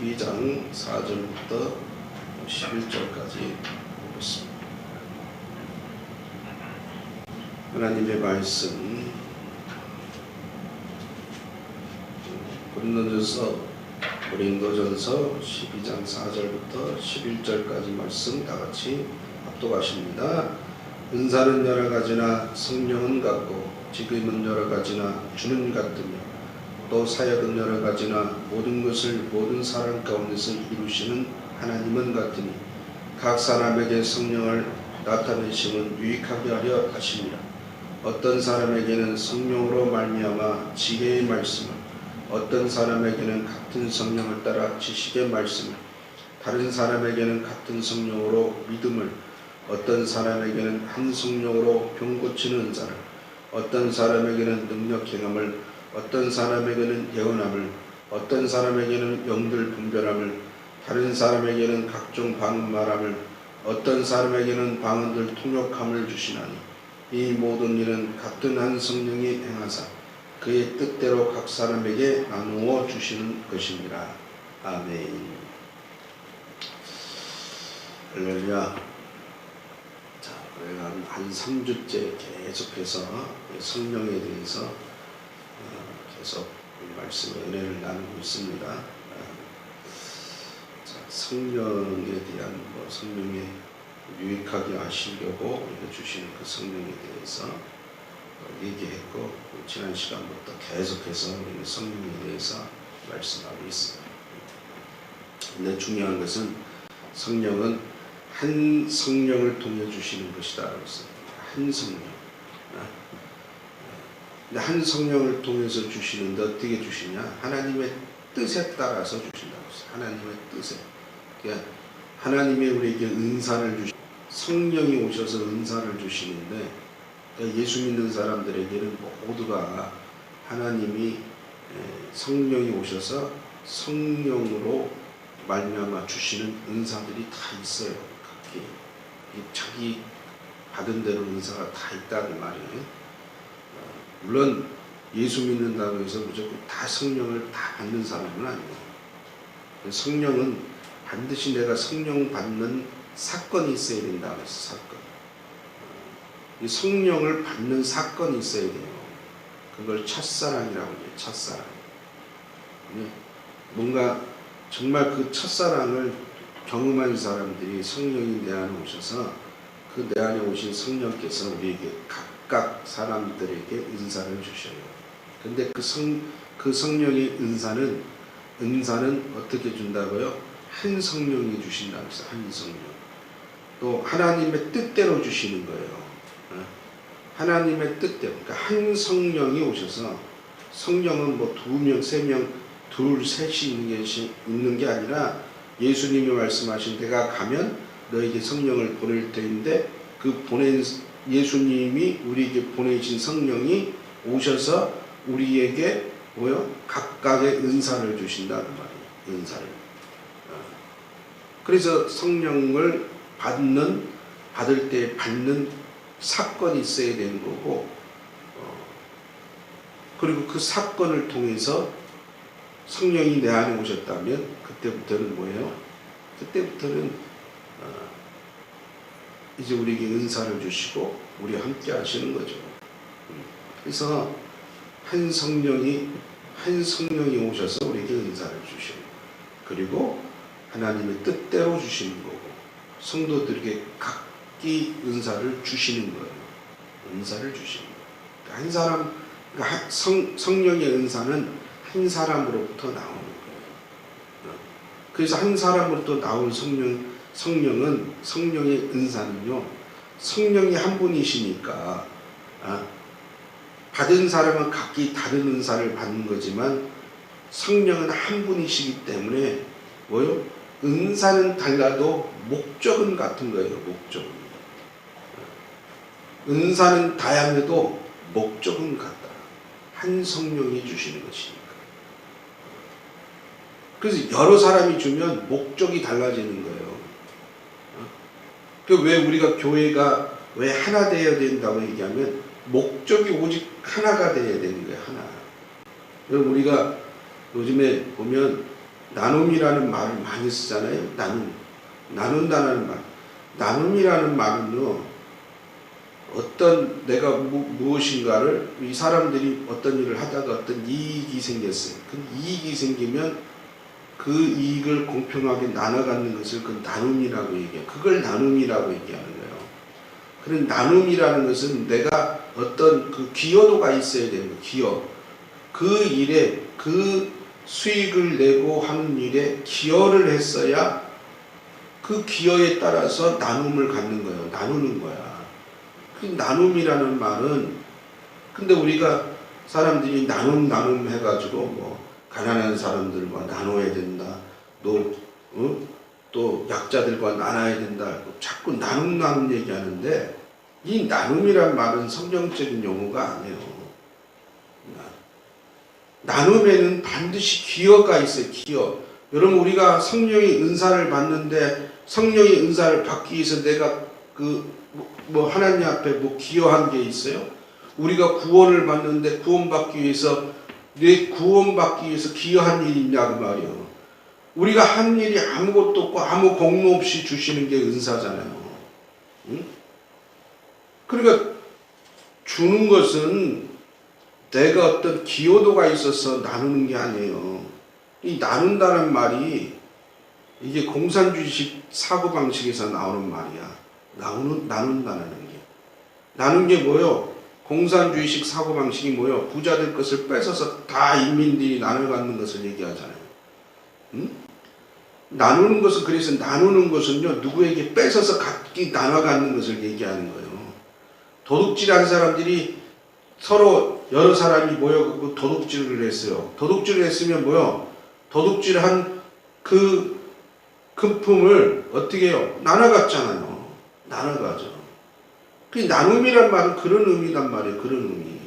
12장 4절부터 11절까지 보겠습니다. 하나님의 말씀 고린도전서 12장 4절부터 11절까지 말씀 다같이 합독하십니다. 은사는 여러 가지나 성령은 같고 직임은 여러 가지나 주는 같으며 또 사역은 여러 가지나 모든 것을 모든 사람 가운데서 이루시는 하나님은 같으니 각 사람에게 성령을 나타내심은 유익하게 하려 하심이라. 어떤 사람에게는 성령으로 말미암아 지혜의 말씀을, 어떤 사람에게는 같은 성령을 따라 지식의 말씀을, 다른 사람에게는 같은 성령으로 믿음을, 어떤 사람에게는 한 성령으로 병 고치는 은사를, 어떤 사람에게는 능력 행함을, 어떤 사람에게는 예언함을, 어떤 사람에게는 영들 분별함을, 다른 사람에게는 각종 방언말함을, 어떤 사람에게는 방언들 통역함을 주시나니 이 모든 일은 같은 한 성령이 행하사 그의 뜻대로 각 사람에게 나누어 주시는 것입니다. 아멘. 할렐루야. 자, 우리가 한 3주째 계속해서 성령에 대해서 계속 말씀의 은혜를 나누고 있습니다. 자, 성령에 대한 성령에 유익하게 하시려고 주시는 그 성령에 대해서 얘기했고, 지난 시간부터 계속해서 우리는 성령에 대해서 말씀하고 있습니다. 근데 중요한 것은 성령은 한 성령을 통해 주시는 것이다. 한 성령. 한 성령을 통해서 주시는데 어떻게 주시냐? 하나님의 뜻에 따라서 주신다고 했어요. 하나님의 뜻에. 그러니까 하나님이 우리에게 은사를 주시, 성령이 오셔서 은사를 주시는데, 그러니까 예수 믿는 사람들에게는 모두가 하나님이 성령이 오셔서 성령으로 말미암아 주시는 은사들이 다 있어요. 각기 자기 받은 대로 은사가 다 있다는 말이에요. 물론 예수 믿는다고 해서 무조건 다 성령을 다 받는 사람은 아니에요. 성령은 반드시 내가 성령 받는 사건이 있어야 된다고 해서 사건. 이 성령을 받는 사건이 있어야 돼요. 그걸 첫사랑이라고 해요. 첫사랑. 뭔가 정말 그 첫사랑을 경험한 사람들이 성령이 내 안에 오셔서 그 내 안에 오신 성령께서 우리에게 각각 사람들에게 은사를 주셔요. 근데 그 성령의 은사는 어떻게 준다고요? 한 성령이 주신다고 해서 한 성령. 또 하나님의 뜻대로 주시는 거예요. 하나님의 뜻대로. 그러니까 한 성령이 오셔서, 성령은 뭐 2명, 3명, 둘, 셋이 있는 게 아니라 예수님이 말씀하신 내가 가면 너에게 성령을 보낼 터인데, 그 보낸 예수님이 우리에게 보내신 성령이 오셔서 우리에게 각각의 은사를 주신다는 말이에요. 은사를. 그래서 성령을 받을 때 받는 사건이 있어야 되는 거고, 그리고 그 사건을 통해서 성령이 내 안에 오셨다면 그때부터는 뭐예요? 그때부터는 이제 우리에게 은사를 주시고 우리와 함께 하시는 거죠. 그래서 한 성령이 오셔서 우리에게 은사를 주시고, 그리고 하나님의 뜻대로 주시는 거고, 성도들에게 각기 은사를 주시는 거예요. 은사를 주시는 거예요. 한 사람, 그러니까 성령의 은사는 한 사람으로부터 나오는 거예요. 그래서 한 사람으로부터 나온 성령의 은사는요, 성령이 한 분이시니까 받은 사람은 각기 다른 은사를 받는 거지만 성령은 한 분이시기 때문에 은사는 달라도 목적은 같은 거예요. 목적은. 은사는 다양해도 목적은 같다. 한 성령이 주시는 것이니까. 그래서 여러 사람이 주면 목적이 달라지는 거예요. 왜 우리가 교회가 왜 하나 되어야 된다고 얘기하면 목적이 오직 하나가 되어야 되는 거예요. 하나. 여러분, 우리가 요즘에 보면 나눔이라는 말을 많이 쓰잖아요. 나눈다는 말. 나눔이라는 말은요, 어떤 내가 무엇인가를 이 사람들이 어떤 일을 하다가 어떤 이익이 생겼어요. 그 이익이 생기면 그 이익을 공평하게 나눠 갖는 것을 그 나눔이라고 얘기해요. 그걸 나눔이라고 얘기하는 거예요. 그런 나눔이라는 것은 내가 어떤 그 기여도가 있어야 되는 거예요. 기여. 그 일에 그 수익을 내고 하는 일에 기여를 했어야 그 기여에 따라서 나눔을 갖는 거예요. 나누는 거야. 그 나눔이라는 말은, 근데 우리가 사람들이 나눔 해가지고 뭐 가난한 사람들과 나눠야 된다. 또 약자들과 나눠야 된다. 자꾸 나눔 얘기하는데, 이 나눔이란 말은 성경적인 용어가 아니에요. 나눔에는 반드시 기여가 있어요. 기여. 여러분, 우리가 성령의 은사를 받는데 성령의 은사를 받기 위해서 내가 하나님 앞에 기여한 게 있어요? 우리가 구원을 받는데 구원받기 위해서 기여한 일이 있냐 그 말이에요. 우리가 한 일이 아무것도 없고 아무 공로 없이 주시는 게 은사잖아요. 응? 그러니까 주는 것은 내가 어떤 기여도가 있어서 나누는 게 아니에요. 이 나눈다는 말이 이게 공산주의식 사고방식에서 나오는 말이야. 나눈다는 게. 나눈 게 뭐요? 공산주의식 사고방식이 뭐요? 부자들 것을 뺏어서 다 인민들이 나눠 갖는 것을 얘기하잖아요. 응? 나누는 것은, 그래서 나누는 것은요, 누구에게 뺏어서 나눠 갖는 것을 얘기하는 거예요. 도둑질한 사람들이 서로 여러 사람이 모여갖고 도둑질을 했어요. 도둑질을 했으면 뭐요? 도둑질한 그 금품을 어떻게 해요? 나눠갔잖아요. 나눠가죠. 그 나눔이란 말은 그런 의미란 말이에요. 그런 의미.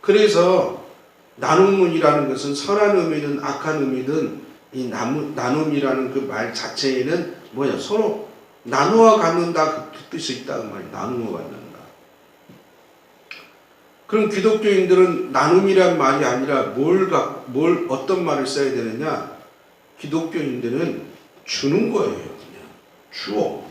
그래서 나눔이라는 것은 선한 의미든 악한 의미든 이 나눔이라는 그 말 자체에는 뭐야? 서로 나누어 갖는다 그 뜻이 있다 그 말이에요. 나누어 갖는다. 그럼 기독교인들은 나눔이란 말이 아니라 어떤 말을 써야 되느냐? 기독교인들은 주는 거예요. 그냥 주어.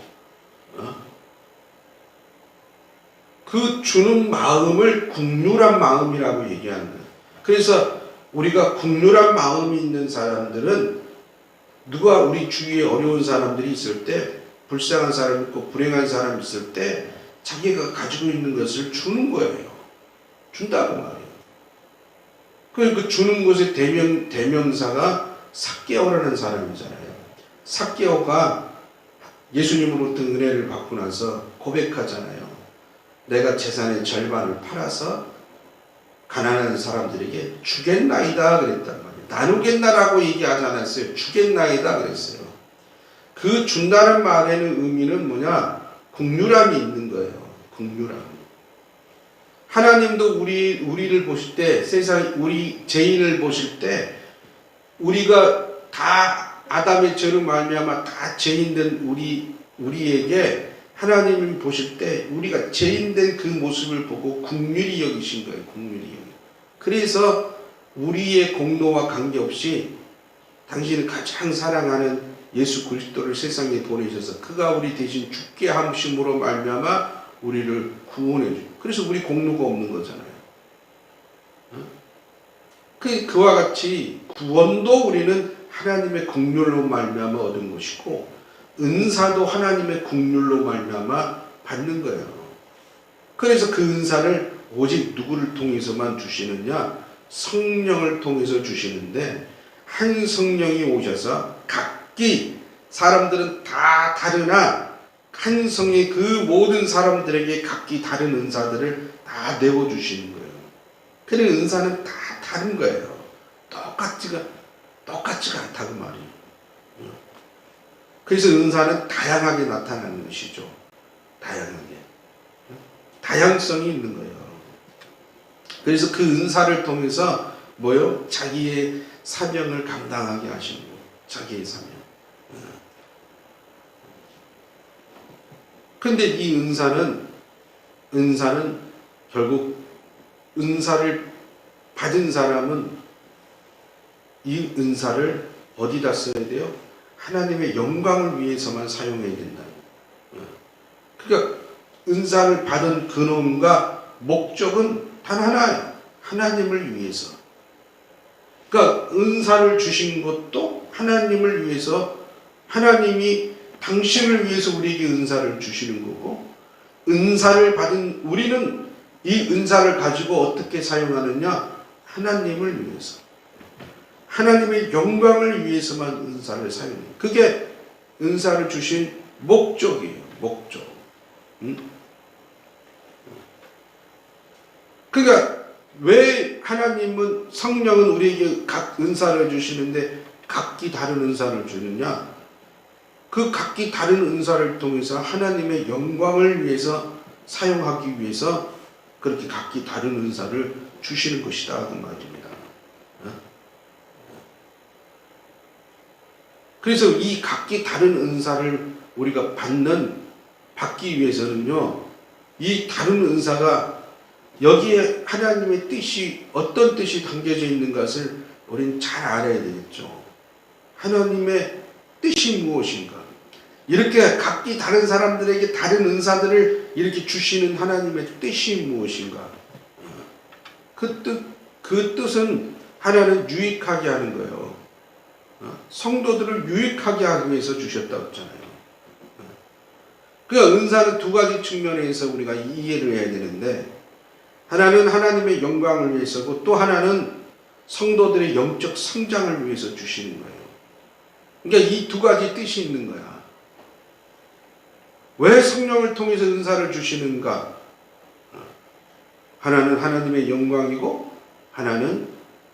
그 주는 마음을 국률한 마음이라고 얘기하는 거예요. 그래서 우리가 국률한 마음이 있는 사람들은 누가 우리 주위에 어려운 사람들이 있을 때, 불쌍한 사람 있고 불행한 사람 있을 때 자기가 가지고 있는 것을 주는 거예요. 준다고 말이에요. 그 주는 것의 대명사가 삭개오라는 사람이잖아요. 삭개오가 예수님으로부터 은혜를 받고 나서 고백하잖아요. 내가 재산의 절반을 팔아서 가난한 사람들에게 주겠나이다 그랬단 말이에요. 나누겠나라고 얘기하지 않았어요. 주겠나이다 그랬어요. 그 준다는 말에는 의미는 뭐냐? 국률함이 있는 거예요. 국률함. 하나님도 우리를 보실 때, 우리 죄인을 보실 때, 우리가 다 아담의 죄로 말미암아 다 죄인된 우리에게 하나님이 보실 때 우리가 죄인된 그 모습을 보고 긍휼히 여기신 거예요. 긍휼히 여기. 그래서 우리의 공로와 관계없이 당신을 가장 사랑하는 예수 그리스도를 세상에 보내셔서 그가 우리 대신 죽게 함심으로 말미암아 우리를 구원해 줘. 그래서 우리 공로가 없는 거잖아요. 그와 같이 구원도 우리는 하나님의 긍휼로 말미암아 얻은 것이고 은사도 하나님의 긍휼로 말미암아 받는 거예요. 그래서 그 은사를 오직 누구를 통해서만 주시느냐? 성령을 통해서 주시는데, 한 성령이 오셔서 각기 사람들은 다 다르나 한 성이 그 모든 사람들에게 각기 다른 은사들을 다 내어주시는 거예요. 그런 은사는 다 다른 거예요. 똑같지가 않다고 말이에요. 그래서 은사는 다양하게 나타나는 것이죠. 다양하게. 다양성이 있는 거예요. 그래서 그 은사를 통해서 뭐요? 자기의 사명을 감당하게 하시는 거예요. 자기의 사명. 그런데 이 은사는 결국 은사를 받은 사람은 이 은사를 어디다 써야 돼요? 하나님의 영광을 위해서만 사용해야 된다. 그러니까 은사를 받은 근원과 목적은 단 하나예요. 하나님을 위해서. 그러니까 은사를 주신 것도 하나님을 위해서, 하나님이 당신을 위해서 우리에게 은사를 주시는 거고, 은사를 받은 우리는 이 은사를 가지고 어떻게 사용하느냐? 하나님을 위해서, 하나님의 영광을 위해서만 은사를 사용해요. 그게 은사를 주신 목적이에요. 목적. 그러니까 왜 하나님은, 성령은 우리에게 각 은사를 주시는데 각기 다른 은사를 주느냐? 그 각기 다른 은사를 통해서 하나님의 영광을 위해서 사용하기 위해서 그렇게 각기 다른 은사를 주시는 것이다 그 말입니다. 그래서 이 각기 다른 은사를 우리가 받기 위해서는요, 이 다른 은사가 여기에 하나님의 뜻이, 어떤 뜻이 담겨져 있는 것을 우리는 잘 알아야 되겠죠. 하나님의 뜻이 무엇인가? 이렇게 각기 다른 사람들에게 다른 은사들을 이렇게 주시는 하나님의 뜻이 무엇인가? 그 뜻은 하나는 유익하게 하는 거예요. 성도들을 유익하게 하기 위해서 주셨다고 했잖아요. 그러니까 은사는 두 가지 측면에서 우리가 이해를 해야 되는데, 하나는 하나님의 영광을 위해서고 또 하나는 성도들의 영적 성장을 위해서 주시는 거예요. 그러니까 이 두 가지 뜻이 있는 거야. 왜 성령을 통해서 은사를 주시는가? 하나는 하나님의 영광이고 하나는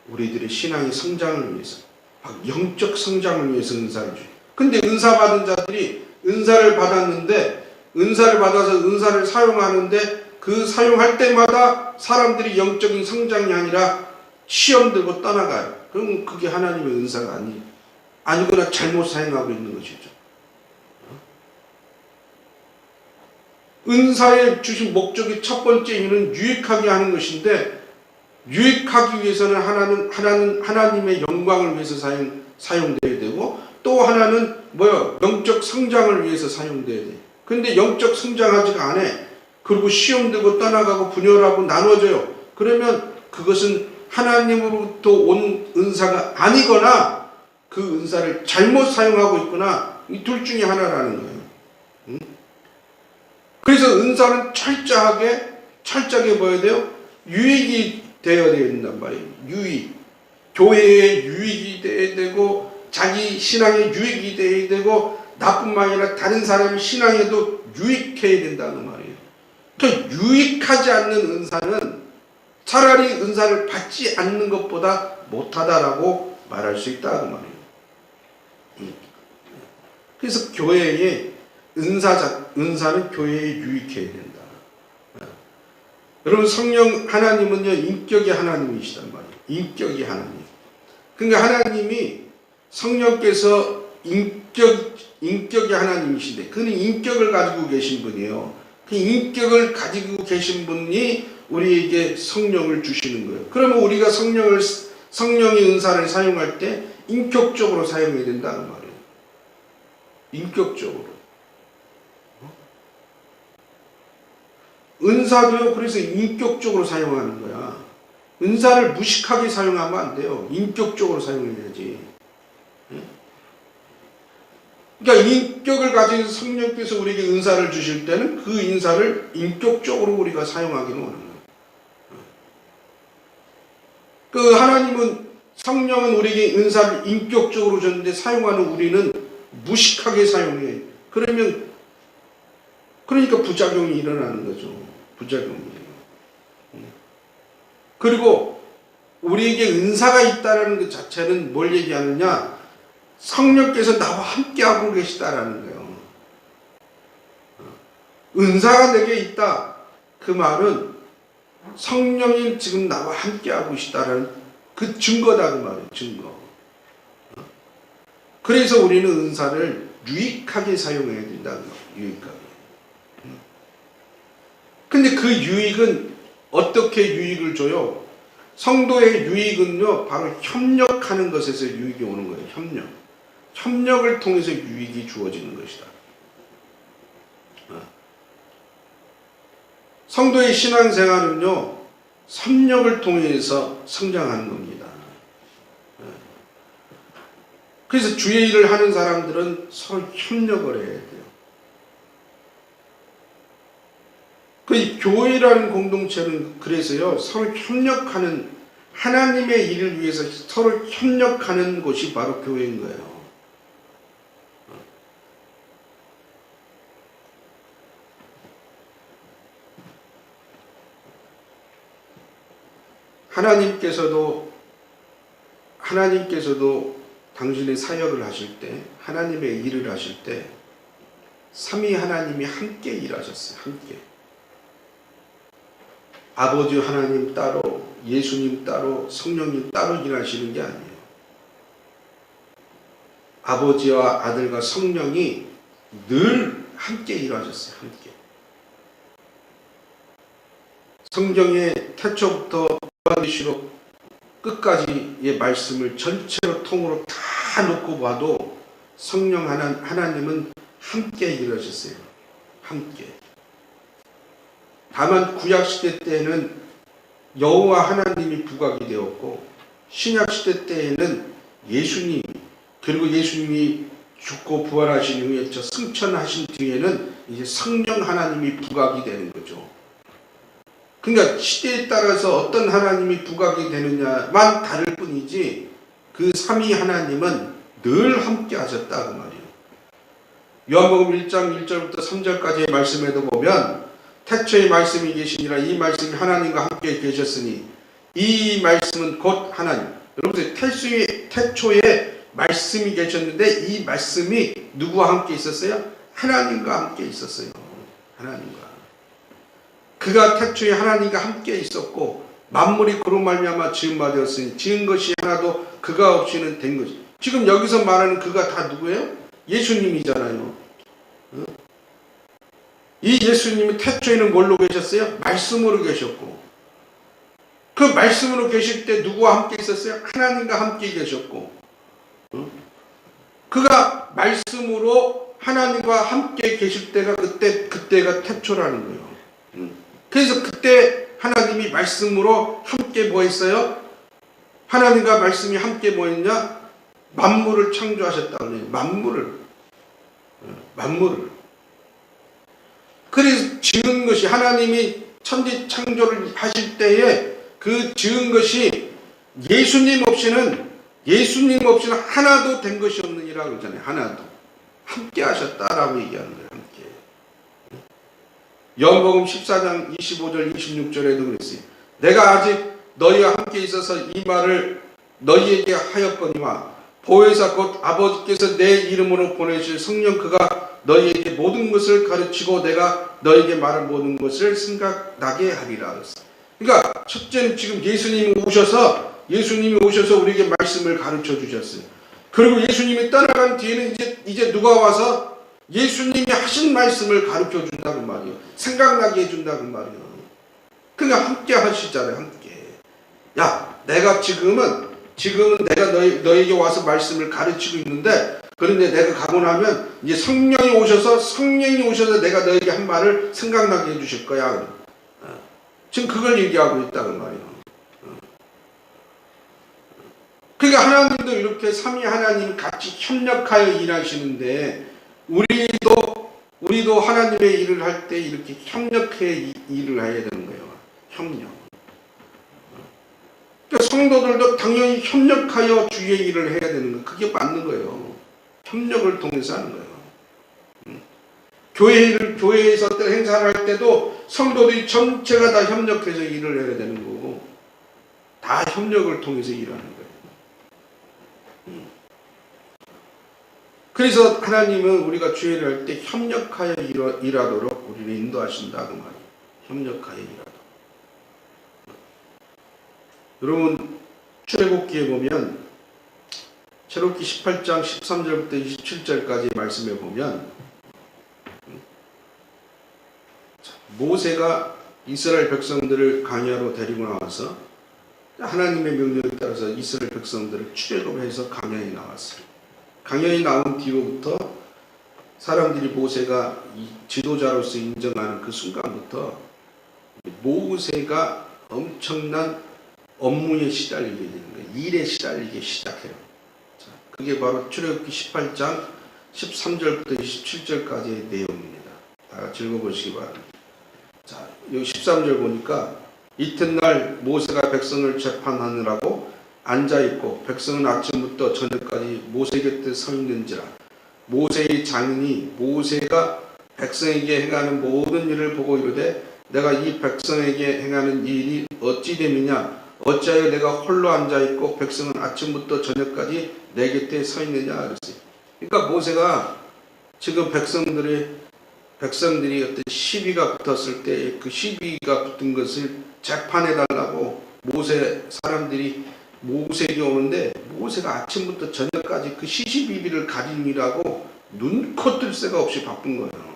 우리들의 신앙의 성장을 위해서, 영적 성장을 위해서 은사를 주죠. 근데 은사 받은 자들이 은사를 받았는데, 은사를 받아서 은사를 사용하는데 그 사용할 때마다 사람들이 영적인 성장이 아니라 시험 들고 떠나가요. 그럼 그게 하나님의 은사가 아니거나 잘못 사용하고 있는 것이죠. 은사에 주신 목적이 첫 번째 이유는 유익하게 하는 것인데, 유익하기 위해서는 하나님의 영광을 위해서 사용되어야 되고, 또 하나는 영적 성장을 위해서 사용되어야 돼. 근데 영적 성장하지가 않아. 그리고 시험 들고 떠나가고 분열하고 나눠져요. 그러면 그것은 하나님으로부터 온 은사가 아니거나 그 은사를 잘못 사용하고 있거나 이 둘 중에 하나라는 거예요. 그래서 은사는 철저하게 봐야 돼요. 유익이 되어야 된단 말이에요. 유익. 교회에 유익이 되어야 되고, 자기 신앙에 유익이 되어야 되고, 나뿐만 아니라 다른 사람의 신앙에도 유익해야 된다는 말이에요. 그러니까 유익하지 않는 은사는 차라리 은사를 받지 않는 것보다 못하다라고 말할 수 있다 그 말이에요. 그래서 교회의 은사는 교회에 유익해야 된다. 여러분, 성령 하나님은요, 인격의 하나님이시단 말이에요. 인격이 하나님. 그러니까 하나님이, 성령께서 인격의 하나님이신데, 그는 인격을 가지고 계신 분이에요. 그 인격을 가지고 계신 분이 우리에게 성령을 주시는 거예요. 그러면 우리가 성령의 은사를 사용할 때 인격적으로 사용해야 된다는 말이에요. 인격적으로. 은사도요, 그래서 인격적으로 사용하는 거야. 은사를 무식하게 사용하면 안 돼요. 인격적으로 사용해야지. 그러니까 인격을 가진 성령께서 우리에게 은사를 주실 때는 그 은사를 인격적으로 우리가 사용하기는 원하는 거예요. 그 하나님은, 성령은 우리에게 은사를 인격적으로 줬는데 사용하는 우리는 무식하게 사용해. 그러니까 부작용이 일어나는 거죠. 부작용이에요. 그리고 우리에게 은사가 있다는 것 자체는 뭘 얘기하느냐? 성령께서 나와 함께하고 계시다라는 거예요. 은사가 내게 있다. 그 말은 성령이 지금 나와 함께하고 계시다라는 그 증거다 그 말이에요. 증거. 그래서 우리는 은사를 유익하게 사용해야 된다는 거예요. 유익하게. 근데 그 유익은 어떻게 유익을 줘요? 성도의 유익은요, 바로 협력하는 것에서 유익이 오는 거예요. 협력. 협력을 통해서 유익이 주어지는 것이다. 성도의 신앙생활은요, 협력을 통해서 성장하는 겁니다. 그래서 주의 일을 하는 사람들은 서로 협력을 해야 돼요. 그 교회라는 공동체는 그래서요, 서로 협력하는, 하나님의 일을 위해서 서로 협력하는 곳이 바로 교회인 거예요. 하나님께서도 당신의 사역을 하실 때, 하나님의 일을 하실 때, 삼위 하나님이 함께 일하셨어요. 함께. 아버지 하나님 따로, 예수님 따로, 성령님 따로 일하시는 게 아니에요. 아버지와 아들과 성령이 늘 함께 일하셨어요. 함께. 성경의 태초부터 요한계시록 끝까지의 말씀을 전체로 통으로 다 놓고 봐도 성령 하나님은 함께 일하셨어요. 함께. 다만 구약시대 때에는 여호와 하나님이 부각이 되었고, 신약시대 때에는 예수님, 그리고 예수님이 죽고 부활하신 후에 승천하신 뒤에는 이제 성령 하나님이 부각이 되는 거죠. 그러니까 시대에 따라서 어떤 하나님이 부각이 되느냐만 다를 뿐이지, 그 삼위 하나님은 늘 함께 하셨다 그 말이에요. 요한복음 1장 1절부터 3절까지의 말씀에도 보면, 태초에 말씀이 계시니라, 이 말씀이 하나님과 함께 계셨으니 이 말씀은 곧 하나님. 여러분들, 태초에 말씀이 계셨는데 이 말씀이 누구와 함께 있었어요? 하나님과 함께 있었어요. 하나님과. 그가 태초에 하나님과 함께 있었고, 만물이 그로 말미암아 지은 바 되었으니 지은 것이 하나도 그가 없이는 된 것이. 지금 여기서 말하는 그가 다 누구예요? 예수님이잖아요. 이 예수님이 태초에는 뭘로 계셨어요? 말씀으로 계셨고, 그 말씀으로 계실 때 누구와 함께 있었어요? 하나님과 함께 계셨고, 그가 말씀으로 하나님과 함께 계실 때가 그때가 태초라는 거예요. 그래서 그때 하나님이 말씀으로 함께 뭐 했어요? 하나님과 말씀이 함께 뭐 했냐? 만물을 창조하셨다고 해요. 만물을. 그래서 지은 것이, 하나님이 천지 창조를 하실 때에 그 지은 것이 예수님 없이는 하나도 된 것이 없느니라고 그러잖아요. 하나도. 함께 하셨다라고 얘기하는 거예요. 함께. 요한복음 14장 25절 26절에도 그랬어요. 내가 아직 너희와 함께 있어서 이 말을 너희에게 하였거니와 보혜사 곧 아버지께서 내 이름으로 보내실 성령 그가 너희에게 모든 것을 가르치고 내가 너희에게 말한 모든 것을 생각나게 하리라 그랬어요. 그러니까 첫째는 지금 예수님이 오셔서 우리에게 말씀을 가르쳐 주셨어요. 그리고 예수님이 떠나간 뒤에는 이제 누가 와서 예수님이 하신 말씀을 가르쳐 준다고 말이에요. 생각나게 해준다고 말이에요. 그러니까 함께 하시잖아요. 함께. 야, 내가 지금은 내가 너에게 와서 말씀을 가르치고 있는데, 그런데 내가 가고 나면 이제 성령이 오셔서 내가 너에게 한 말을 생각나게 해주실 거야. 지금 그걸 얘기하고 있다는 말이에요. 그러니까 하나님도 이렇게 삼위 하나님 같이 협력하여 일하시는데, 우리도 하나님의 일을 할 때 이렇게 협력해 일을 해야 되는 거예요. 협력. 그러니까 성도들도 당연히 협력하여 주의 일을 해야 되는 거예요. 그게 맞는 거예요. 협력을 통해서 하는 거예요. 교회에서 어떤 행사를 할 때도 성도들이 전체가 다 협력해서 일을 해야 되는 거고, 다 협력을 통해서 일하는 거예요. 그래서 하나님은 우리가 주의를 할 때 협력하여 일하도록 우리를 인도하신다고 말이에요. 협력하여 일하도록. 여러분, 출애굽기에 보면, 출애굽기 18장 13절부터 27절까지 말씀에 보면, 모세가 이스라엘 백성들을 광야로 데리고 나와서 하나님의 명령에 따라서 이스라엘 백성들을 출애굽해서 광야에 나왔어요. 광야에 나온 뒤로부터 사람들이 모세가 지도자로서 인정하는 그 순간부터 모세가 엄청난 업무에 시달리게 되는 거예요. 일에 시달리기 시작해요. 자, 그게 바로 출애굽기 18장 13절부터 27절까지의 내용입니다. 다 같이 읽어보시기 바랍니다. 자, 여기 13절 보니까 이튿날 모세가 백성을 재판하느라고 앉아있고 백성은 아침부터 저녁까지 모세 곁에 서 있는지라 모세의 장인이 모세가 백성에게 행하는 모든 일을 보고 이르되 내가 이 백성에게 행하는 일이 어찌 됨이냐 어찌하여 내가 홀로 앉아있고 백성은 아침부터 저녁까지 내 곁에 서 있느냐 그랬어요. 그러니까 모세가 지금 백성들이 어떤 시비가 붙었을 때 그 시비가 붙은 것을 재판해달라고 사람들이 모세에게 오는데 모세가 아침부터 저녁까지 그 시시비비를 가리느라고 눈코 뜰 새가 없이 바쁜 거예요.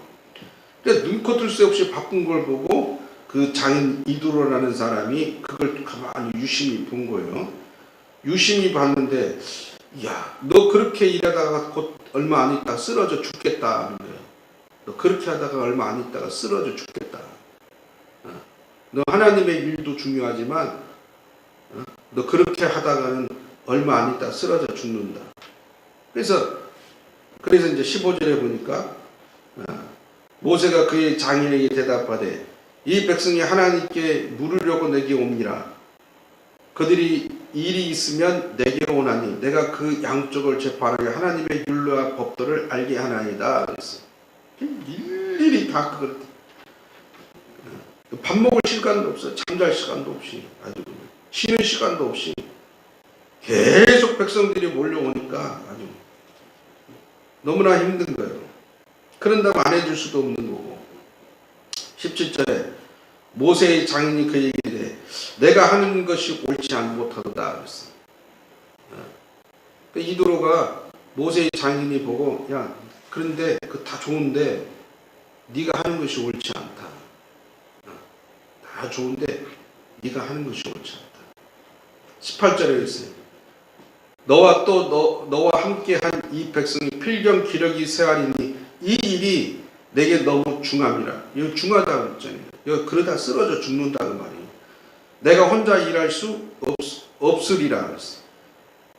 그러니까 눈코 뜰 새 없이 바쁜 걸 보고 그 장인 이두로라는 사람이 그걸 가만히 유심히 본 거예요. 유심히 봤는데 야, 너 그렇게 일하다가 곧 얼마 안 있다가 쓰러져 죽겠다 하는 거예요. 너 그렇게 하다가 얼마 안 있다가 쓰러져 죽겠다. 너 하나님의 일도 중요하지만 너 그렇게 하다가는 얼마 안 있다 쓰러져 죽는다. 그래서 이제 15절에 보니까 모세가 그의 장인에게 대답하되 이 백성이 하나님께 물으려고 내게 옵니라. 그들이 일이 있으면 내게 오나니 내가 그 양쪽을 재판하여 하나님의 율례와 법도를 알게 하나이다. 그랬어. 일일이 다 그걸 밥 먹을 시간도 없어. 잠잘 시간도 없이 아주 쉬는 시간도 없이 계속 백성들이 몰려오니까 아주 너무나 힘든 거예요. 그런다고 안 해줄 수도 없는 거고. 17절에 모세의 장인이 그에게 이르되 내가 하는 것이 옳지 못하도다 그랬어. 이도로가 모세의 장인이 보고 야 그런데 그 다 좋은데 네가 하는 것이 옳지 않다. 다 좋은데 네가 하는 것이 옳지 않다. 18절에 있어요. 너와 함께한 이 백성이 필경 기력이 세하리니 이 일이 내게 너무 중함이라. 이거 중하다고 했잖아요. 이거 그러다 쓰러져 죽는다는 말이에요. 내가 혼자 일할 수 없으리라 그랬어.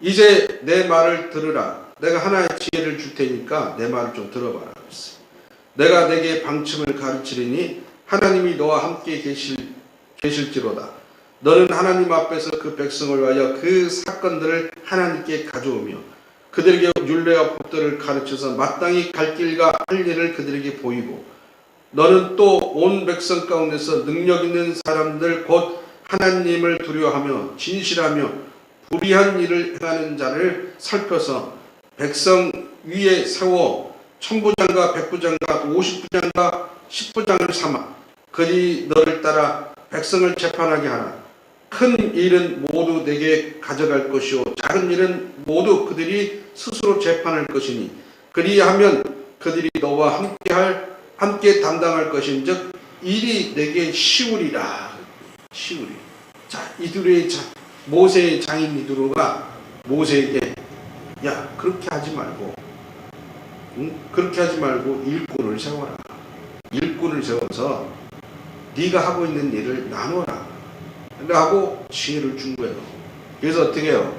이제 내 말을 들으라. 내가 하나의 지혜를 줄 테니까 내 말을 좀 들어봐라 그랬어. 내가 내게 방침을 가르치리니 하나님이 너와 함께 계실지로다. 너는 하나님 앞에서 그 백성을 위하여 그 사건들을 하나님께 가져오며 그들에게 율례와 법도를 가르쳐서 마땅히 갈 길과 할 일을 그들에게 보이고 너는 또 온 백성 가운데서 능력 있는 사람들 곧 하나님을 두려워하며 진실하며 불의한 일을 행하는 자를 살펴서 백성 위에 세워 천부장과 백부장과 50부장과 10부장을 삼아 그들이 너를 따라 백성을 재판하게 하라. 큰 일은 모두 내게 가져갈 것이요 작은 일은 모두 그들이 스스로 재판할 것이니 그리하면 그들이 너와 함께 담당할 것인즉 일이 내게 쉬우리라. 쉬우리. 자, 이두로의 모세의 장인 이두로가 모세에게 야 그렇게 하지 말고 그렇게 하지 말고 일꾼을 세워라. 일꾼을 세워서 네가 하고 있는 일을 나눠라 라고 지혜를 준 거예요. 그래서 어떻게 해요?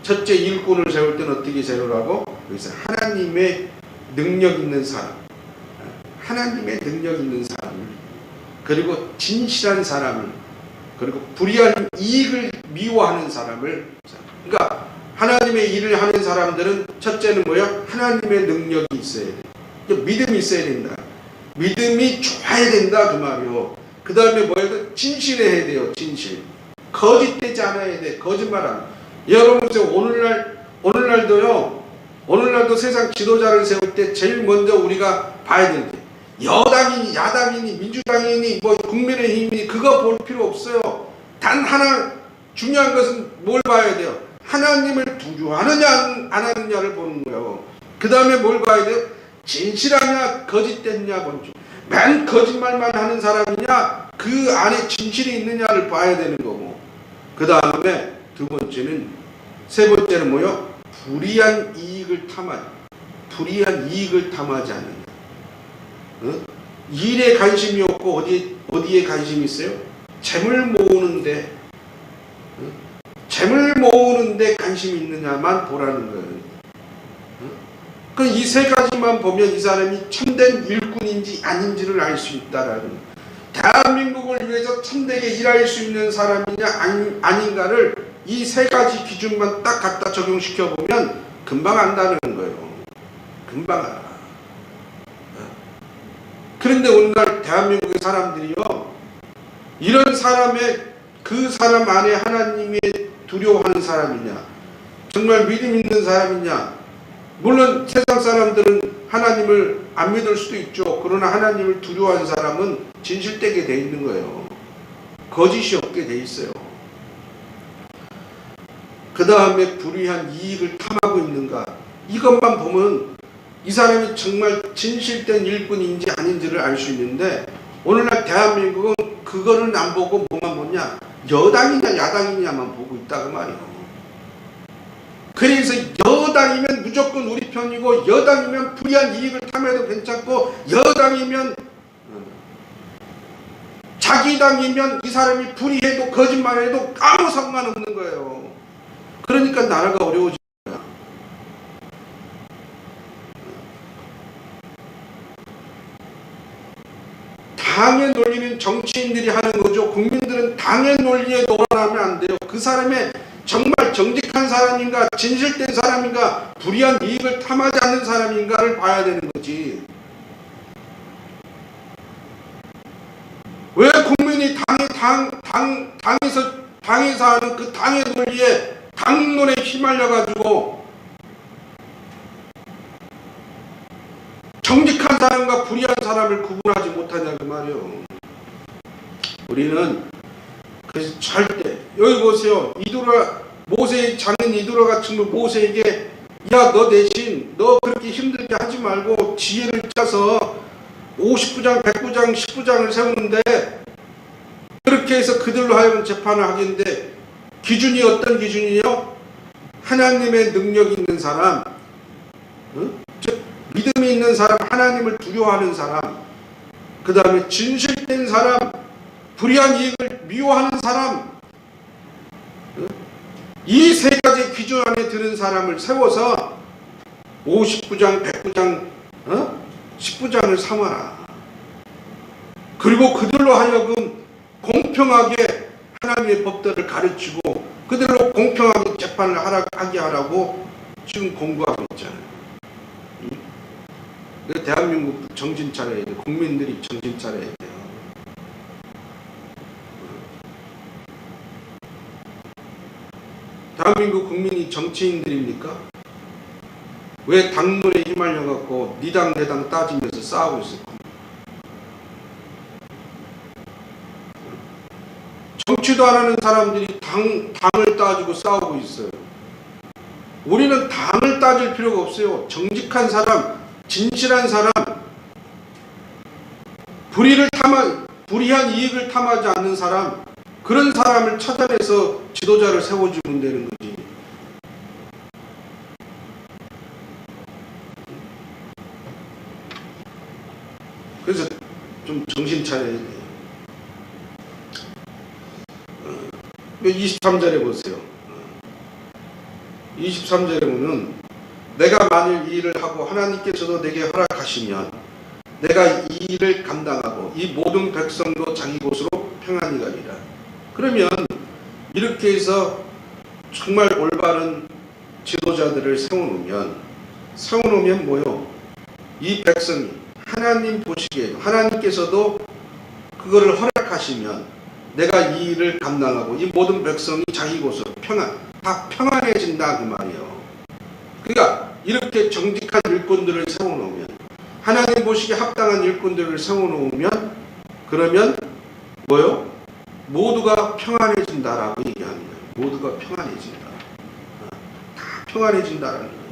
첫째 일꾼을 세울 때는 어떻게 세우라고? 그래서 하나님의 능력 있는 사람, 하나님의 능력 있는 사람을, 그리고 진실한 사람을, 그리고 불의한 이익을 미워하는 사람을. 그러니까 하나님의 일을 하는 사람들은 첫째는 뭐야? 하나님의 능력이 있어야 돼. 믿음이 있어야 된다. 믿음이 좋아야 된다 그 말이요. 그 다음에 뭐예요? 진실해야 돼요. 진실. 거짓되지 않아야 돼. 거짓말 안. 여러분 오늘날도 세상 지도자를 세울 때 제일 먼저 우리가 봐야 되는 게 여당이니 야당이니 민주당이니 뭐 국민의힘이니 그거 볼 필요 없어요. 단 하나 중요한 것은 뭘 봐야 돼요? 하나님을 두려워하느냐 안 하느냐를 보는 거예요. 그 다음에 뭘 봐야 돼요? 진실하냐 거짓됐냐 먼저. 맨 거짓말만 하는 사람이냐 그 안에 진실이 있느냐를 봐야 되는 거고. 그 다음에 세 번째는 뭐요? 불이한 이익을 탐하지 않느냐. 일에 관심이 없고 어디에 관심이 있어요? 재물 모으는데 관심이 있느냐만 보라는 거예요. 이 세 가지만 보면 이 사람이 참된 일꾼인지 아닌지를 알 수 있다라는 거예요. 대한민국을 위해서 참되게 일할 수 있는 사람이냐 아닌가를 이 세 가지 기준만 딱 갖다 적용시켜 보면 금방 안다는 거예요. 금방 알아. 그런데 오늘날 대한민국의 사람들이요, 이런 그 사람 안에 하나님이 두려워하는 사람이냐, 정말 믿음 있는 사람이냐. 물론 세상 사람들은 하나님을 안 믿을 수도 있죠. 그러나 하나님을 두려워하는 사람은 진실되게 돼 있는 거예요. 거짓이 없게 돼 있어요. 그 다음에 불의한 이익을 탐하고 있는가, 이것만 보면 이 사람이 정말 진실된 일꾼인지 아닌지를 알 수 있는데, 오늘날 대한민국은 그거는 안 보고 뭐만 보냐, 여당이냐 야당이냐만 보고 있다고 말이에요. 그래서 여당이면 무조건 우리 편이고, 여당이면 불의한 이익을 탐해도 괜찮고, 여당이면 자기 당이면 이 사람이 불의해도 거짓말해도 아무 상관없는 거예요. 그러니까 나라가 어려워지는 거야. 당의 논리는 정치인들이 하는 거죠. 국민들은 당의 논리에 놀아나면 안 돼요. 그 사람의 정말 정직한 사람인가, 진실된 사람인가, 불의한 이익을 탐하지 않는 사람인가를 봐야 되는 거지. 왜 국민이 당에서 하는 그 당의 논리에, 당론에 휘말려가지고 정직한 사람과 불의한 사람을 구분하지 못하냐 그 말이에요. 우리는 그래서 절대, 여기 보세요. 모세의 장인 이도라 같은 분, 모세에게 야, 너 대신 너 그렇게 힘들게 하지 말고 지혜를 짜서 50부장, 100부장, 10부장을 세우는데, 그렇게 해서 그들로 하여금 재판을 하겠는데, 기준이 어떤 기준이요? 하나님의 능력 있는 사람, 즉 믿음이 있는 사람, 하나님을 두려워하는 사람, 그 다음에 진실된 사람, 불의한 이익을 미워하는 사람, 이 세 가지 기준 안에 드는 사람을 세워서 50부장, 100부장, 10부장을 삼아라. 그리고 그들로 하여금 공평하게 하나님의 법들을 가르치고 그들로 공평하게 재판을 하게 하라고 지금 공부하고 있잖아요. 대한민국 정신 차려야 돼요. 국민들이 정신 차려야 돼요. 대한민국 국민이 정치인들입니까? 왜 당론에 휘말려갖고 니당 내당 따지면서 싸우고 있어요? 정치도 안 하는 사람들이 당을 따지고 싸우고 있어요. 우리는 당을 따질 필요가 없어요. 정직한 사람, 진실한 사람, 불의한 이익을 탐하지 않는 사람, 그런 사람을 찾아내서 지도자를 세워주면 되는 거지. 그래서 좀 정신 차려야 돼요. 23절에 보세요. 23절에 보면 내가 만일 이 일을 하고 하나님께서도 내게 허락하시면 내가 이 일을 감당하고 이 모든 백성도 자기 곳으로 평안히 가리라. 그러면 이렇게 해서 정말 올바른 지도자들을 세워놓으면 뭐요? 이 백성이 하나님 보시기에 하나님께서도 그거를 허락하시면 내가 이 일을 감당하고 이 모든 백성이 자기 곳으로 다 평안해진다 그 말이에요. 그러니까 이렇게 정직한 일꾼들을 세워놓으면, 하나님 보시기에 합당한 일꾼들을 세워놓으면, 그러면 뭐요? 모두가 평안해진다라고 얘기하는 거예요. 모두가 평안해진다. 다 평안해진다라는 거예요.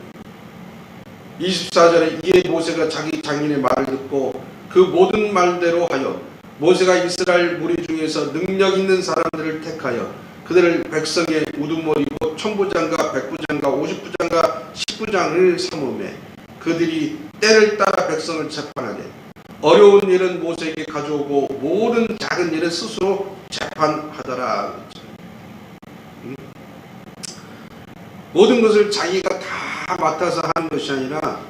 24절에 이에 모세가 자기 장인의 말을 듣고 그 모든 말대로 하여 모세가 이스라엘 무리 중에서 능력 있는 사람들을 택하여 그들을 백성의 우두머리고 천부장과 백부장과 50부장과 10부장을 삼음해 그들이 때를 따라 백성을 재판하되 어려운 일은 모세에게 가져오고 모든 작은 일은 스스로 재판하더라. 모든 것을 자기가 다 맡아서 하는 것이 아니라